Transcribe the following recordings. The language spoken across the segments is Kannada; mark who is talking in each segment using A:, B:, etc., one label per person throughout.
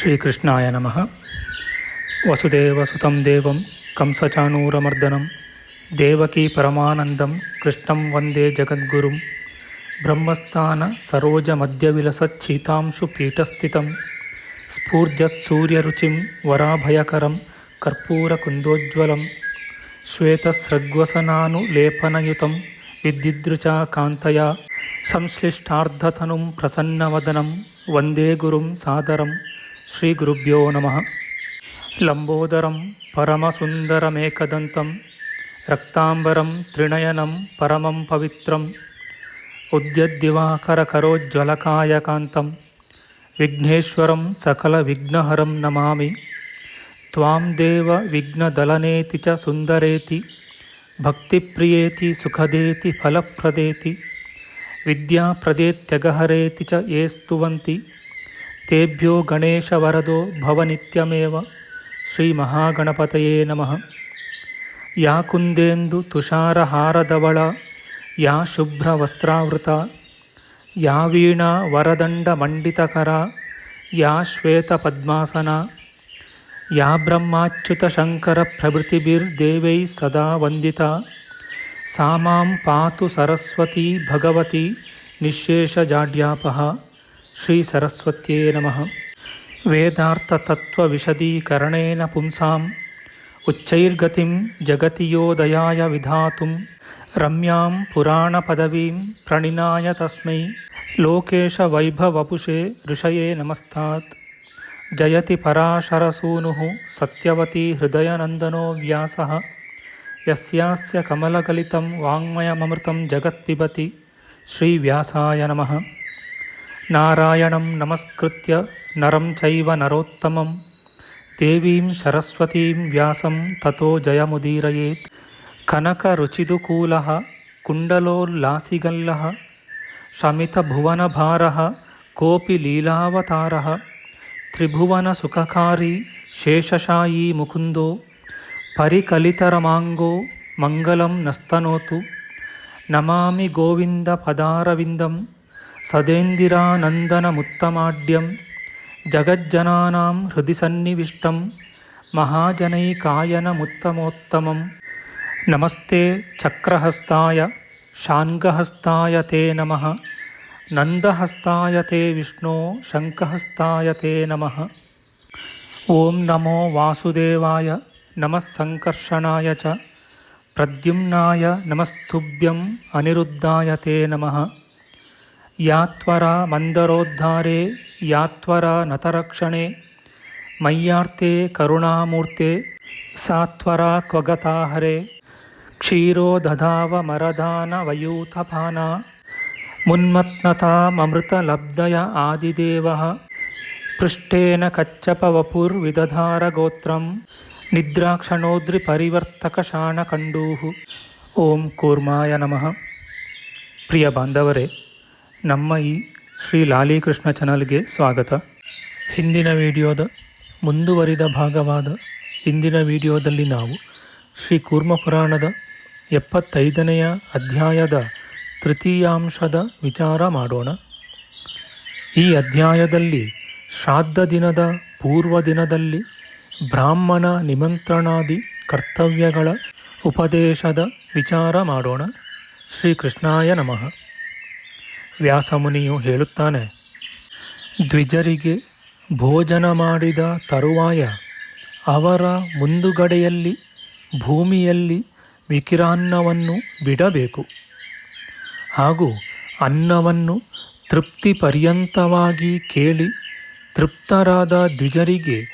A: ಶ್ರೀಕೃಷ್ಣಾಯ ನಮಃ. ವಸುದೇವಸುತಂ ದೇವಂ ಕಂಸಚಾಣೂರಮರ್ದನಂ ದೇವಕೀ ಪರಮಾನಂದಂ ಕೃಷ್ಣಂ ವಂದೇ ಜಗದ್ಗುರುಂ. ಬ್ರಹ್ಮಸ್ಥಾನ ಸರೋಜಮಧ್ಯವಿಲಸಚ್ಛೀತಾಂಶು ಪೀಠಸ್ಥಿತಂ ಸ್ಫೂರ್ಜತ್ಸೂರ್ಯರುಚಿಂ ವರಾಭಯಕರಂ ಕರ್ಪೂರಕುಂದೋಜ್ವಲಂ ಶ್ವೇತಸ್ರಗ್ವಸನಾನುಲೇಪನಯುತಂ ವಿದ್ಯುದೃಚಾ ಕಾಂತಯ ಸಂಶ್ಲಿಷ್ಟಾರ್ಧತನುಂ ಪ್ರಸನ್ನವದನಂ ವಂದೇ ಗುರುಂ ಸಾದರಂ. ಶ್ರೀ ಗುರುಭ್ಯೋ ನಮಃ. ಲಂಬೋದರಂ ಪರಮಸುಂದರಮೇಕದಂತಂ ರಕ್ತಾಂಬರಂ ತ್ರಿನಯನಂ ಪರಮಂ ಪವಿತ್ರಂ ಉದ್ಯದ್ದಿವಾಕರಕರೋಜ್ವಲಕಾಯಕಾಂತಂ ವಿಘ್ನೇಶ್ವರಂ ಸಕಲವಿಘ್ನಹರಂ ನಮಾಮಿ. ತ್ವಾಂ ದೇವ ವಿಘ್ನದಲನೇತಿ ಚ ಸುಂದರೇತಿ ಭಕ್ತಿಪ್ರಿಯೇತಿ ಸುಖದೇತಿ ಫಲಪ್ರದೇತಿ ವಿದ್ಯಾಪ್ರದೇತ್ಯಗಹರೇತಿ ಚ ಯೇ ಸ್ತುವಂತಿ ತೇಭ್ಯೋ ಗಣೇಶವರದೋ ಭವನಿತ್ಯಮೇವ. ಶ್ರೀ ಮಹಾಗಣಪತಯೇ ನಮಃ. ಯಾ ಕುಂದೇಂದು ತುಷಾರಹಾರಧವಳ ಯಾ ಶುಭ್ರವಸ್ತ್ರಾವೃತ ಯಾ ವೀಣಾ ವರದಂಡಮಂಡಿತಕರ ಯಾ ಶ್ವೇತಪದ್ಮಾಸನ ಯಾ ಬ್ರಹ್ಮಾಚ್ಯುತಶಂಕರಪ್ರಭೃತಿಭಿರ್ದೇವೈಃ ಸದಾ ವಂದಿತಾ ಸಾ ಮಾಂ ಪಾತು ಸರಸ್ವತೀ ಭಗವತಿ ನಿಶ್ಶೇಷಜಾಡ್ಯಾಪಃ. ಶ್ರೀ ಸರಸ್ವತ್ಯೇ ನಮಃ. ವೇದಾರ್ಥತತ್ವವಿಶದೀಕರಣೇನ ಪುಂಸಾಂ ಉಚ್ಚೈರ್ಗತಿಂ ಜಗತಿ ಯೋ ದಯಾಯ ವಿಧಾತುಂ ರಮ್ಯಾಂ ಪುರಾಣಪದವೀಂ ಪ್ರಣಿನಾಯ ತಸ್ಮೈ ಲೋಕೇಶವೈಭವಪುಷೇ ಋಷಯೇ ನಮಸ್ತಾತ್. ಜಯತಿ ಪರಾಶರಸೂನುಃ ಸತ್ಯವತಿ ಹೃದಯನಂದನೋ ವ್ಯಾಸಃ ಯಸ್ಯಾಸ್ಯ ಕಮಲಕಲಿತಂ ವಾङ्ಮಯಮೃತಂ ಜಗತ್ಪಿಬತಿ. ಶ್ರೀವ್ಯಾಸಾಯ ನಮಃ. ನಾರಾಯಣಂ ನಮಸ್ಕೃತ್ಯ ನರಂ ಚೈವ ನರೋತ್ತಮಂ ದೇವೀಂ ಸರಸ್ವತೀಂ ವ್ಯಾಸಂ ತತೋ ಜಯಮುದೀರಯೇತ್. ಕನಕರುಚಿದುಕೂಲಃ ಕುಂಡಲೋಲ್ಲಾಸಿಗಲ್ಲಃ ಶಮಿತಭುವನಭಾರಃ ಕೋಪಿ ಲೀಲಾವತಾರಃ ತ್ರಿಭುವನಸುಖಕಾರಿ ಶೇಷಶಾಯೀ ಮುಕುಂದೋ ಪರಿಕಲಿತರಮಾಂಗೋ ಮಂಗಲಂ ನಸ್ತನೋತು. ನಮಾಮಿ ಗೋವಿಂದ ಪದಾರವಿಂದಂ ಸದೇಂದಿರಾನಂದನಮುತ್ತಮಾಡ್ಯಂ ಜಗಜ್ಜನಾನಾಂ ಹೃದಿ ಸನ್ನಿವಿಷ್ಟಂ ಮಹಾಜನೈಕಾಯನಮುತ್ತಮೋತ್ತಮಂ. ನಮಸ್ತೆ ಚಕ್ರಹಸ್ತಾಯ ಶಾನ್ಗಹಸ್ತಾಯ ತೇ ನಮಃ. ನಂದಹಸ್ತಾಯ ತೇ ವಿಷ್ಣೋ ಶಂಖಹಸ್ತಾಯ ತೇ ನಮಃ. ಓಂ ನಮೋ ವಾಸುದೇವಾಯ ನಮಃ ಸಂಕರ್ಷಣಾಯ ಚ ಪ್ರದ್ಯುಮ್ನಾಯ ನಮಸ್ತುಭ್ಯಂ ಅನಿರುದ್ಧಾಯ ತೇ ನಮಃ. ಯಾತ್ವರ ಮಂದರೋದ್ಧಾರೆ ಯಾತ್ವರ ನತರಕ್ಷಣೆ ಮಯ್ಯಾರ್ತೆ ಕರುಣಾಮೂರ್ತೆ ಸಾತ್ವರ ಕ್ವಗತಾಹರೆ ಕ್ಷೀರೋ ದಧಾವ ಮರದಾನ ವಯೂಥಪಾನ ಮುನ್ಮತ್ನತಾಮೃತಲಬ್ಧಯ ಆದಿದೇವಃ ಪೃಷ್ಟೇನ ಕಚ್ಚಪವಪುರ್ವಿದಧಾರ ಗೋತ್ರಂ ನಿದ್ರಾಕ್ಷಣೋದ್ರಿ ಪರಿವರ್ತಕ ಶಾಣಕಂಡೂಃ. ಓಂ ಕೂರ್ಮಾಯ ನಮಃ. ಪ್ರಿಯ ಬಾಂಧವರೇ, ನಮ್ಮ ಈ ಶ್ರೀ ಲಾಲೀಕೃಷ್ಣ ಚಾನಲ್ಗೆ ಸ್ವಾಗತ. ಹಿಂದಿನ ವಿಡಿಯೋದ ಮುಂದುವರಿದ ಭಾಗವಾದ ಇಂದಿನ ವಿಡಿಯೋದಲ್ಲಿ ನಾವು ಶ್ರೀ ಕೂರ್ಮ ಪುರಾಣದ 75ನೆಯ ಅಧ್ಯಾಯದ ತೃತೀಯಾಂಶದ ವಿಚಾರ ಮಾಡೋಣ. ಈ ಅಧ್ಯಾಯದಲ್ಲಿ ಶ್ರಾದ್ದ ದಿನದ ಪೂರ್ವ ದಿನದಲ್ಲಿ ಬ್ರಾಹ್ಮಣ ನಿಮಂತ್ರಣಾದಿ ಕರ್ತವ್ಯಗಳ ಉಪದೇಶದ ವಿಚಾರ ಮಾಡೋಣ. ಶ್ರೀಕೃಷ್ಣಾಯ ನಮಃ. ವ್ಯಾಸಮುನಿಯು ಹೇಳುತ್ತಾನೆ, ದ್ವಿಜರಿಗೆ ಭೋಜನ ಮಾಡಿದ ತರುವಾಯ ಅವರ ಮುಂದುಗಡೆಯಲ್ಲಿ ಭೂಮಿಯಲ್ಲಿ ವಿಕಿರಾನ್ನವನ್ನು ಬಿಡಬೇಕು. ಹಾಗೂ ಅನ್ನವನ್ನು ತೃಪ್ತಿ ಪರ್ಯಂತವಾಗಿ ಕೇಳಿ ತೃಪ್ತರಾದ ದ್ವಿಜರಿಗೆ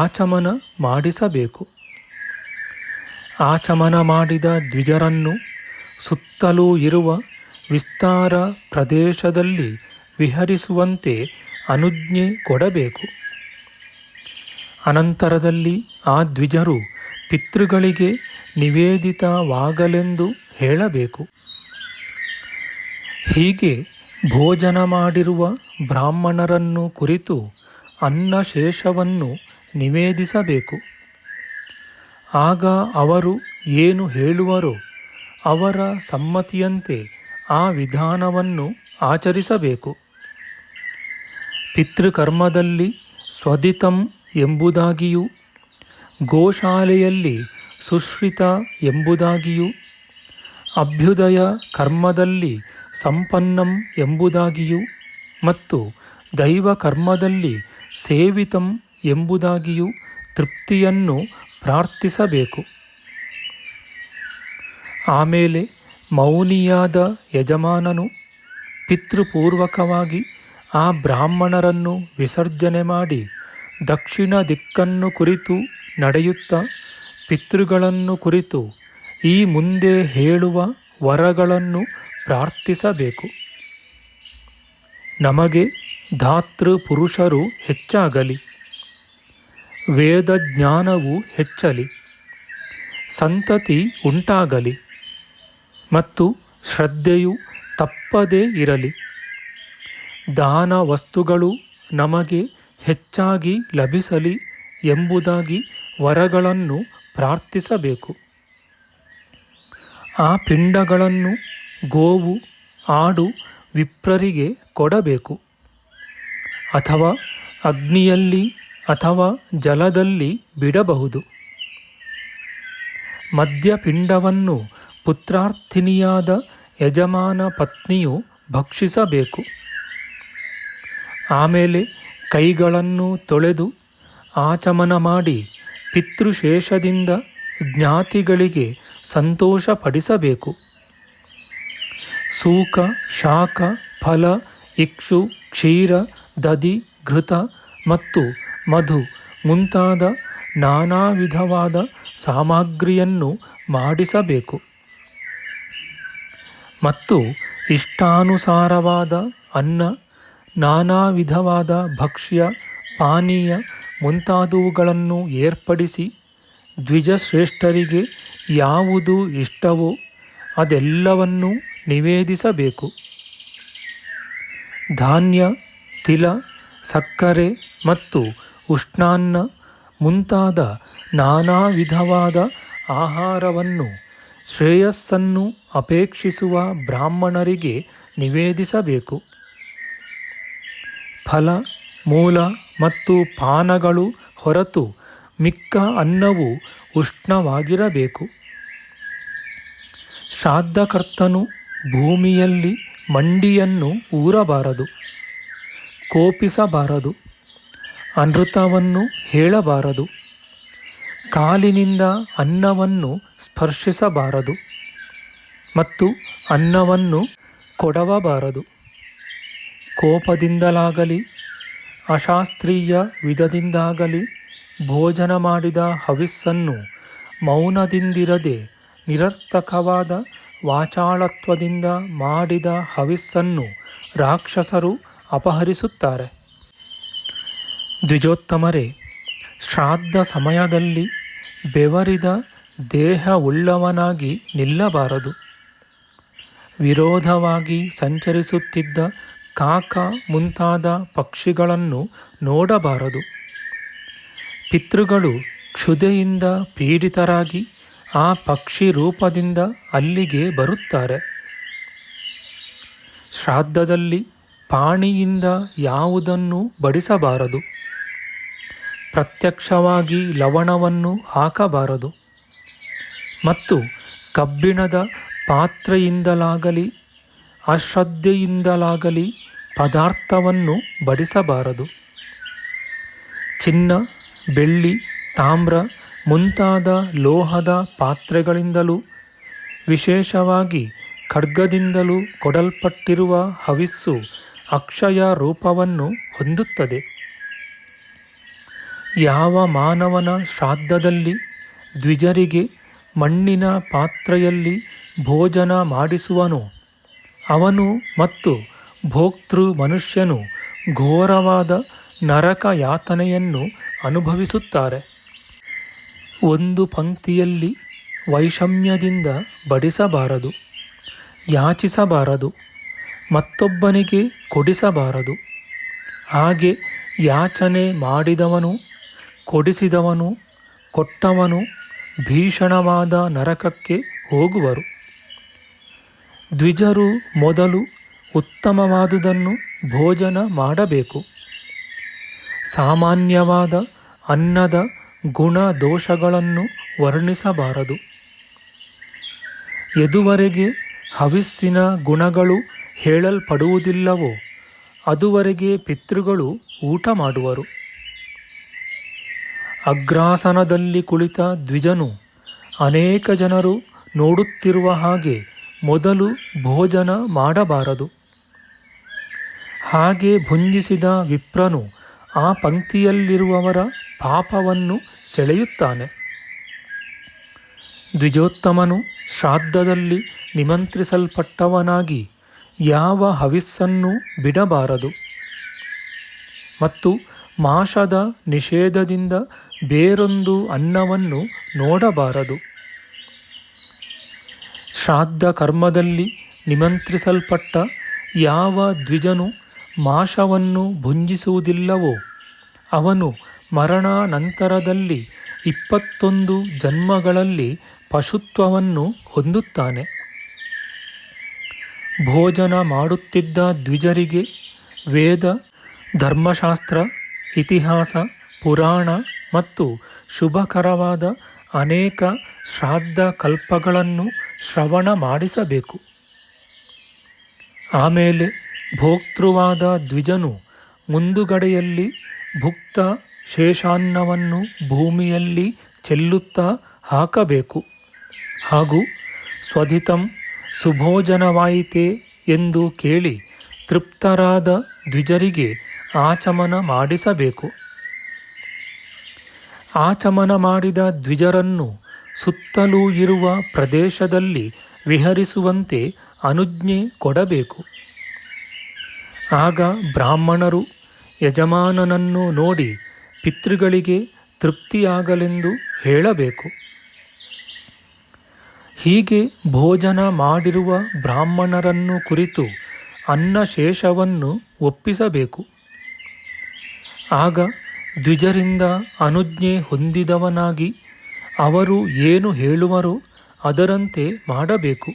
A: ಆಚಮನ ಮಾಡಿಸಬೇಕು. ಆಚಮನ ಮಾಡಿದ ದ್ವಿಜರನ್ನು ಸುತ್ತಲೂ ಇರುವ ವಿಸ್ತಾರ ಪ್ರದೇಶದಲ್ಲಿ ವಿಹರಿಸುವಂತೆ ಅನುಜ್ಞೆ ಕೊಡಬೇಕು. ಅನಂತರದಲ್ಲಿ ಆ ದ್ವಿಜರು ಪಿತೃಗಳಿಗೆ ನಿವೇದಿತವಾಗಲೆಂದು ಹೇಳಬೇಕು. ಹೀಗೆ ಭೋಜನ ಮಾಡಿರುವ ಬ್ರಾಹ್ಮಣರನ್ನು ಕುರಿತು ಅನ್ನಶೇಷವನ್ನು ನಿವೇದಿಸಬೇಕು. ಆಗ ಅವರು ಏನು ಹೇಳುವರೋ ಅವರ ಸಮ್ಮತಿಯಂತೆ ಆ ವಿಧಾನವನ್ನು ಆಚರಿಸಬೇಕು. ಪಿತೃಕರ್ಮದಲ್ಲಿ ಸ್ವದಿತಂ ಎಂಬುದಾಗಿಯೂ ಗೋಶಾಲೆಯಲ್ಲಿ ಸುಶ್ರಿತ ಎಂಬುದಾಗಿಯೂ ಅಭ್ಯುದಯ ಕರ್ಮದಲ್ಲಿ ಸಂಪನ್ನಂ ಎಂಬುದಾಗಿಯೂ ಮತ್ತು ದೈವ ಕರ್ಮದಲ್ಲಿ ಸೇವಿತಂ ಎಂಬುದಾಗಿಯೂ ತೃಪ್ತಿಯನ್ನು ಪ್ರಾರ್ಥಿಸಬೇಕು. ಆಮೇಲೆ ಮೌನಿಯಾದ ಯಜಮಾನನು ಪಿತೃಪೂರ್ವಕವಾಗಿ ಆ ಬ್ರಾಹ್ಮಣರನ್ನು ವಿಸರ್ಜನೆ ಮಾಡಿ ದಕ್ಷಿಣ ದಿಕ್ಕನ್ನು ಕುರಿತು ನಡೆಯುತ್ತಾ ಪಿತೃಗಳನ್ನು ಕುರಿತು ಈ ಮುಂದೆ ಹೇಳುವ ವರಗಳನ್ನು ಪ್ರಾರ್ಥಿಸಬೇಕು. ನಮಗೆ ಧಾತೃ ಪುರುಷರು ಹೆಚ್ಚಾಗಲಿ, ವೇದಜ್ಞಾನವು ಹೆಚ್ಚಲಿ, ಸಂತತಿ ಉಂಟಾಗಲಿ ಮತ್ತು ಶ್ರದ್ಧೆಯು ತಪ್ಪದೇ ಇರಲಿ. ದಾನ ವಸ್ತುಗಳು ನಮಗೆ ಹೆಚ್ಚಾಗಿ ಲಭಿಸಲಿ ಎಂಬುದಾಗಿ ವರಗಳನ್ನು ಪ್ರಾರ್ಥಿಸಬೇಕು. ಆ ಪಿಂಡಗಳನ್ನು ಗೋವು, ಆಡು, ವಿಪ್ರರಿಗೆ ಕೊಡಬೇಕು, ಅಥವಾ ಅಗ್ನಿಯಲ್ಲಿ ಅಥವಾ ಜಲದಲ್ಲಿ ಬಿಡಬಹುದು. ಮದ್ಯಪಿಂಡವನ್ನು ಪುತ್ರಾರ್ಥಿನಿಯಾದ ಯಜಮಾನ ಪತ್ನಿಯು ಭಕ್ಷಿಸಬೇಕು. ಆಮೇಲೆ ಕೈಗಳನ್ನು ತೊಳೆದು ಆಚಮನ ಮಾಡಿ ಪಿತೃಶೇಷದಿಂದ ಜ್ಞಾತಿಗಳಿಗೆ ಸಂತೋಷಪಡಿಸಬೇಕು. ಸೂಕ, ಶಾಖ, ಫಲ, ಇಕ್ಷು, ಕ್ಷೀರ, ದಧಿ, ಘೃತ ಮತ್ತು ಮಧು ಮುಂತಾದ ನಾನಾ ವಿಧವಾದ ಸಾಮಗ್ರಿಯನ್ನು ಮಾಡಿಸಬೇಕು ಮತ್ತು ಇಷ್ಟಾನುಸಾರವಾದ ಅನ್ನ, ನಾನಾ ವಿಧವಾದ ಭಕ್ಷ್ಯ, ಪಾನೀಯ ಮುಂತಾದವುಗಳನ್ನು ಏರ್ಪಡಿಸಿ ದ್ವಿಜಶ್ರೇಷ್ಠರಿಗೆ ಯಾವುದು ಇಷ್ಟವೋ ಅದೆಲ್ಲವನ್ನೂ ನಿವೇದಿಸಬೇಕು. ಧಾನ್ಯ, ತಿಲ, ಸಕ್ಕರೆ ಮತ್ತು ಉಷ್ಣಾನ್ನ ಮುಂತಾದ ನಾನಾ ವಿಧವಾದ ಆಹಾರವನ್ನು ಶ್ರೇಯಸ್ಸನ್ನು ಅಪೇಕ್ಷಿಸುವ ಬ್ರಾಹ್ಮಣರಿಗೆ ನಿವೇದಿಸಬೇಕು. ಫಲ, ಮೂಲ ಮತ್ತು ಪಾನಗಳು ಹೊರತು ಮಿಕ್ಕ ಅನ್ನವು ಉಷ್ಣವಾಗಿರಬೇಕು. ಶ್ರಾದ್ದಕರ್ತನು ಭೂಮಿಯಲ್ಲಿ ಮಂಡಿಯನ್ನು ಊರಬಾರದು, ಕೋಪಿಸಬಾರದು, ಅನೃತವನ್ನು ಹೇಳಬಾರದು, ಕಾಲಿನಿಂದ ಅನ್ನವನ್ನು ಸ್ಪರ್ಶಿಸಬಾರದು ಮತ್ತು ಅನ್ನವನ್ನು ಕೊಡವಬಾರದು. ಕೋಪದಿಂದಲಾಗಲಿ ಅಶಾಸ್ತ್ರೀಯ ವಿಧದಿಂದಾಗಲಿ ಭೋಜನ ಮಾಡಿದ ಹವಿಸ್ಸನ್ನು ಮೌನದಿಂದಿರದೆ ನಿರರ್ಥಕವಾದ ವಾಚಾಳತ್ವದಿಂದ ಮಾಡಿದ ಹವಿಸ್ಸನ್ನು ರಾಕ್ಷಸರು ಅಪಹರಿಸುತ್ತಾರೆ. ದ್ವಿಜೋತ್ತಮರೇ, ಶ್ರಾದ್ದ ಸಮಯದಲ್ಲಿ ಬೆವರಿದ ದೇಹವುಳ್ಳವನಾಗಿ ನಿಲ್ಲಬಾರದು. ವಿರೋಧವಾಗಿ ಸಂಚರಿಸುತ್ತಿದ್ದ ಕಾಕ ಮುಂತಾದ ಪಕ್ಷಿಗಳನ್ನು ನೋಡಬಾರದು. ಪಿತೃಗಳು ಕ್ಷುಧೆಯಿಂದ ಪೀಡಿತರಾಗಿ ಆ ಪಕ್ಷಿ ರೂಪದಿಂದ ಅಲ್ಲಿಗೆ ಬರುತ್ತಾರೆ. ಶ್ರಾದ್ದದಲ್ಲಿ ಪಾಣಿಯಿಂದ ಯಾವುದನ್ನು ಬಡಿಸಬಾರದು. ಪ್ರತ್ಯಕ್ಷವಾಗಿ ಲವಣವನ್ನು ಹಾಕಬಾರದು ಮತ್ತು ಕಬ್ಬಿಣದ ಪಾತ್ರೆಯಿಂದಲಾಗಲಿ ಅಶ್ರದ್ಧೆಯಿಂದಲಾಗಲಿ ಪದಾರ್ಥವನ್ನು ಬಡಿಸಬಾರದು. ಚಿನ್ನ, ಬೆಳ್ಳಿ, ತಾಮ್ರ ಮುಂತಾದ ಲೋಹದ ಪಾತ್ರೆಗಳಿಂದಲೂ ವಿಶೇಷವಾಗಿ ಖಡ್ಗದಿಂದಲೂ ಕೊಡಲ್ಪಟ್ಟಿರುವ ಹವಿಸ್ಸು ಅಕ್ಷಯ ರೂಪವನ್ನು ಹೊಂದುತ್ತದೆ. ಯಾವ ಮಾನವನ ಶ್ರಾದ್ದದಲ್ಲಿ ದ್ವಿಜರಿಗೆ ಮಣ್ಣಿನ ಪಾತ್ರೆಯಲ್ಲಿ ಭೋಜನ ಮಾಡಿಸುವನೋ ಅವನು ಮತ್ತು ಭೋಕ್ತೃ ಮನುಷ್ಯನು ಘೋರವಾದ ನರಕ ಯಾತನೆಯನ್ನು ಅನುಭವಿಸುತ್ತಾರೆ. ಒಂದು ಪಂಕ್ತಿಯಲ್ಲಿ ವೈಷಮ್ಯದಿಂದ ಬಡಿಸಬಾರದು, ಯಾಚಿಸಬಾರದು, ಮತ್ತೊಬ್ಬನಿಗೆ ಕೊಡಿಸಬಾರದು. ಹಾಗೆ ಯಾಚನೆ ಮಾಡಿದವನು, ಕೊಡಿಸಿದವನು, ಕೊಟ್ಟವನು ಭೀಷಣವಾದ ನರಕಕ್ಕೆ ಹೋಗುವರು. ದ್ವಿಜರು ಮೊದಲು ಉತ್ತಮವಾದುದನ್ನು ಭೋಜನ ಮಾಡಬೇಕು. ಸಾಮಾನ್ಯವಾದ ಅನ್ನದ ಗುಣ ದೋಷಗಳನ್ನು ವರ್ಣಿಸಬಾರದು. ಎದುವರೆಗೆ ಹವಿಸ್ಸಿನ ಗುಣಗಳು ಹೇಳಲ್ಪಡುವುದಿಲ್ಲವೋ ಅದುವರೆಗೆ ಪಿತೃಗಳು ಊಟ ಮಾಡುವರು. ಅಗ್ರಾಸನದಲ್ಲಿ ಕುಳಿತ ದ್ವಿಜನು ಅನೇಕ ಜನರು ನೋಡುತ್ತಿರುವ ಹಾಗೆ ಮೊದಲು ಭೋಜನ ಮಾಡಬಾರದು. ಹಾಗೆ ಭುಂಜಿಸಿದ ವಿಪ್ರನು ಆ ಪಂಕ್ತಿಯಲ್ಲಿರುವವರ ಪಾಪವನ್ನು ಸೆಳೆಯುತ್ತಾನೆ. ದ್ವಿಜೋತ್ತಮನು ಶ್ರಾದ್ದದಲ್ಲಿ ನಿಮಂತ್ರಿಸಲ್ಪಟ್ಟವನಾಗಿ ಯಾವ ಹವಿಸ್ಸನ್ನು ಬಿಡಬಾರದು ಮತ್ತು ಮಾಷದ ನಿಷೇಧದಿಂದ ಬೇರೊಂದು ಅನ್ನವನ್ನು ನೋಡಬಾರದು. ಶ್ರಾದ್ದ ಕರ್ಮದಲ್ಲಿ ನಿಮಂತ್ರಿಸಲ್ಪಟ್ಟ ಯಾವ ದ್ವಿಜನು ಮಾಷವನ್ನು ಭುಂಜಿಸುವುದಿಲ್ಲವೋ ಅವನು ಮರಣಾನಂತರದಲ್ಲಿ 21 ಜನ್ಮಗಳಲ್ಲಿ ಪಶುತ್ವವನ್ನು ಹೊಂದುತ್ತಾನೆ. ಭೋಜನ ಮಾಡುತ್ತಿದ್ದ ದ್ವಿಜರಿಗೆ ವೇದ, ಧರ್ಮಶಾಸ್ತ್ರ, ಇತಿಹಾಸ, ಪುರಾಣ ಮತ್ತು ಶುಭಕರವಾದ ಅನೇಕ ಶ್ರಾದ್ದ ಕಲ್ಪಗಳನ್ನು ಶ್ರವಣ ಮಾಡಿಸಬೇಕು. ಆಮೇಲೆ ಭೋಕ್ತೃವಾದ ದ್ವಿಜನು ಮುಂದುಗಡೆಯಲ್ಲಿ ಭುಕ್ತ ಶೇಷಾನ್ನವನ್ನು ಭೂಮಿಯಲ್ಲಿ ಚೆಲ್ಲುತ್ತಾ ಹಾಕಬೇಕು ಹಾಗೂ ಸ್ವಧಿತಂ ಸುಭೋಜನವಾಯಿತೆ ಎಂದು ಕೇಳಿ ತೃಪ್ತರಾದ ದ್ವಿಜರಿಗೆ ಆಚಮನ ಮಾಡಿಸಬೇಕು. ಆಚಮನ ಮಾಡಿದ ದ್ವಿಜರನ್ನು ಸುತ್ತಲೂ ಇರುವ ಪ್ರದೇಶದಲ್ಲಿ ವಿಹರಿಸುವಂತೆ ಅನುಜ್ಞೆ ಕೊಡಬೇಕು. ಆಗ ಬ್ರಾಹ್ಮಣರು ಯಜಮಾನನನ್ನು ನೋಡಿ ಪಿತೃಗಳಿಗೆ ತೃಪ್ತಿಯಾಗಲೆಂದು ಹೇಳಬೇಕು. ಹೀಗೆ ಭೋಜನ ಮಾಡಿರುವ ಬ್ರಾಹ್ಮಣರನ್ನು ಕುರಿತು ಅನ್ನಶೇಷವನ್ನು ಒಪ್ಪಿಸಬೇಕು. ಆಗ ದ್ವಿಜರಿಂದ ಅನುಜ್ಞೆ ಹೊಂದಿದವನಾಗಿ ಅವರು ಏನು ಹೇಳುವರೋ ಅದರಂತೆ ಮಾಡಬೇಕು.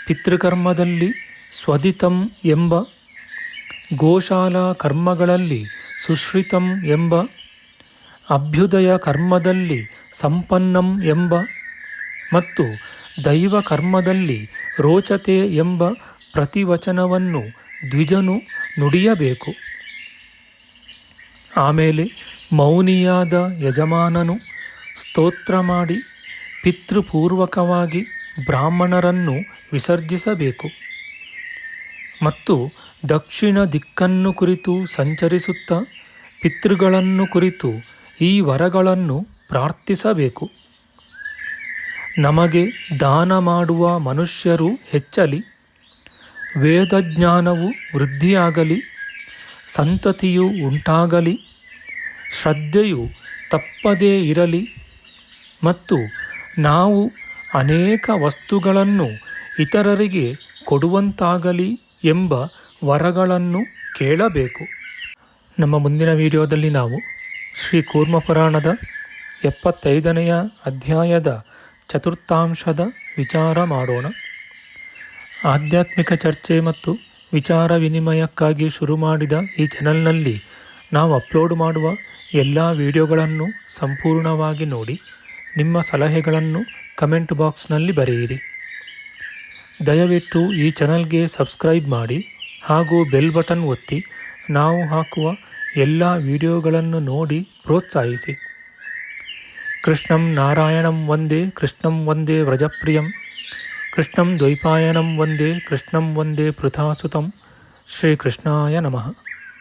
A: ಪಿತೃಕರ್ಮದಲ್ಲಿ ಸ್ವಧಿತಂ ಎಂಬ, ಗೋಶಾಲಾ ಕರ್ಮಗಳಲ್ಲಿ ಸುಶ್ರಿತಂ ಎಂಬ, ಅಭ್ಯುದಯ ಕರ್ಮದಲ್ಲಿ ಸಂಪನ್ನಂ ಎಂಬ ಮತ್ತು ದೈವ ಕರ್ಮದಲ್ಲಿ ರೋಚತೆ ಎಂಬ ಪ್ರತಿವಚನವನ್ನು ದ್ವಿಜನು ನುಡಿಯಬೇಕು. ಆಮೇಲೆ ಮೌನಿಯಾದ ಯಜಮಾನನು ಸ್ತೋತ್ರ ಮಾಡಿ ಪಿತೃಪೂರ್ವಕವಾಗಿ ಬ್ರಾಹ್ಮಣರನ್ನು ವಿಸರ್ಜಿಸಬೇಕು ಮತ್ತು ದಕ್ಷಿಣ ದಿಕ್ಕನ್ನು ಕುರಿತು ಸಂಚರಿಸುತ್ತಾ ಪಿತೃಗಳನ್ನು ಕುರಿತು ಈ ವರಗಳನ್ನು ಪ್ರಾರ್ಥಿಸಬೇಕು. ನಮಗೆ ದಾನ ಮಾಡುವ ಮನುಷ್ಯರು ಹೆಚ್ಚಲಿ, ವೇದಜ್ಞಾನವು ವೃದ್ಧಿಯಾಗಲಿ, ಸಂತತಿಯು ಉಂಟಾಗಲಿ, ಶ್ರದ್ಧೆಯು ತಪ್ಪದೇ ಇರಲಿ ಮತ್ತು ನಾವು ಅನೇಕ ವಸ್ತುಗಳನ್ನು ಇತರರಿಗೆ ಕೊಡುವಂತಾಗಲಿ ಎಂಬ ವರಗಳನ್ನು ಕೇಳಬೇಕು. ನಮ್ಮ ಮುಂದಿನ ವಿಡಿಯೋದಲ್ಲಿ ನಾವು ಶ್ರೀ ಕೂರ್ಮಪುರಾಣದ 75ನೇ ಅಧ್ಯಾಯದ ಚತುರ್ಥಾಂಶದ ವಿಚಾರ ಮಾಡೋಣ. ಆಧ್ಯಾತ್ಮಿಕ ಚರ್ಚೆ ಮತ್ತು ವಿಚಾರ ವಿನಿಮಯಕ್ಕಾಗಿ ಶುರು ಮಾಡಿದ ಈ ಚಾನಲ್ನಲ್ಲಿ ನಾವು ಅಪ್ಲೋಡ್ ಮಾಡುವ ಎಲ್ಲ ವಿಡಿಯೋಗಳನ್ನು ಸಂಪೂರ್ಣವಾಗಿ ನೋಡಿ ನಿಮ್ಮ ಸಲಹೆಗಳನ್ನು ಕಮೆಂಟ್ ಬಾಕ್ಸ್ನಲ್ಲಿ ಬರೆಯಿರಿ. ದಯವಿಟ್ಟು ಈ ಚಾನಲ್ಗೆ ಸಬ್ಸ್ಕ್ರೈಬ್ ಮಾಡಿ ಹಾಗೂ ಬೆಲ್ ಬಟನ್ ಒತ್ತಿ ನಾವು ಹಾಕುವ ಎಲ್ಲ ವಿಡಿಯೋಗಳನ್ನು ನೋಡಿ ಪ್ರೋತ್ಸಾಹಿಸಿ. ಕೃಷ್ಣಂ ನಾರಾಯಣಂ ವಂದೇ ಕೃಷ್ಣಂ ವಂದೇ ವ್ರಜಪ್ರಿಯಂ ಕೃಷ್ಣಂ ದ್ವೈಪಾಯನಂ ವಂದೇ ಕೃಷ್ಣಂ ವಂದೇ ಪೃಥಾಸುತಂ. ಶ್ರೀಕೃಷ್ಣಾಯ ನಮಃ.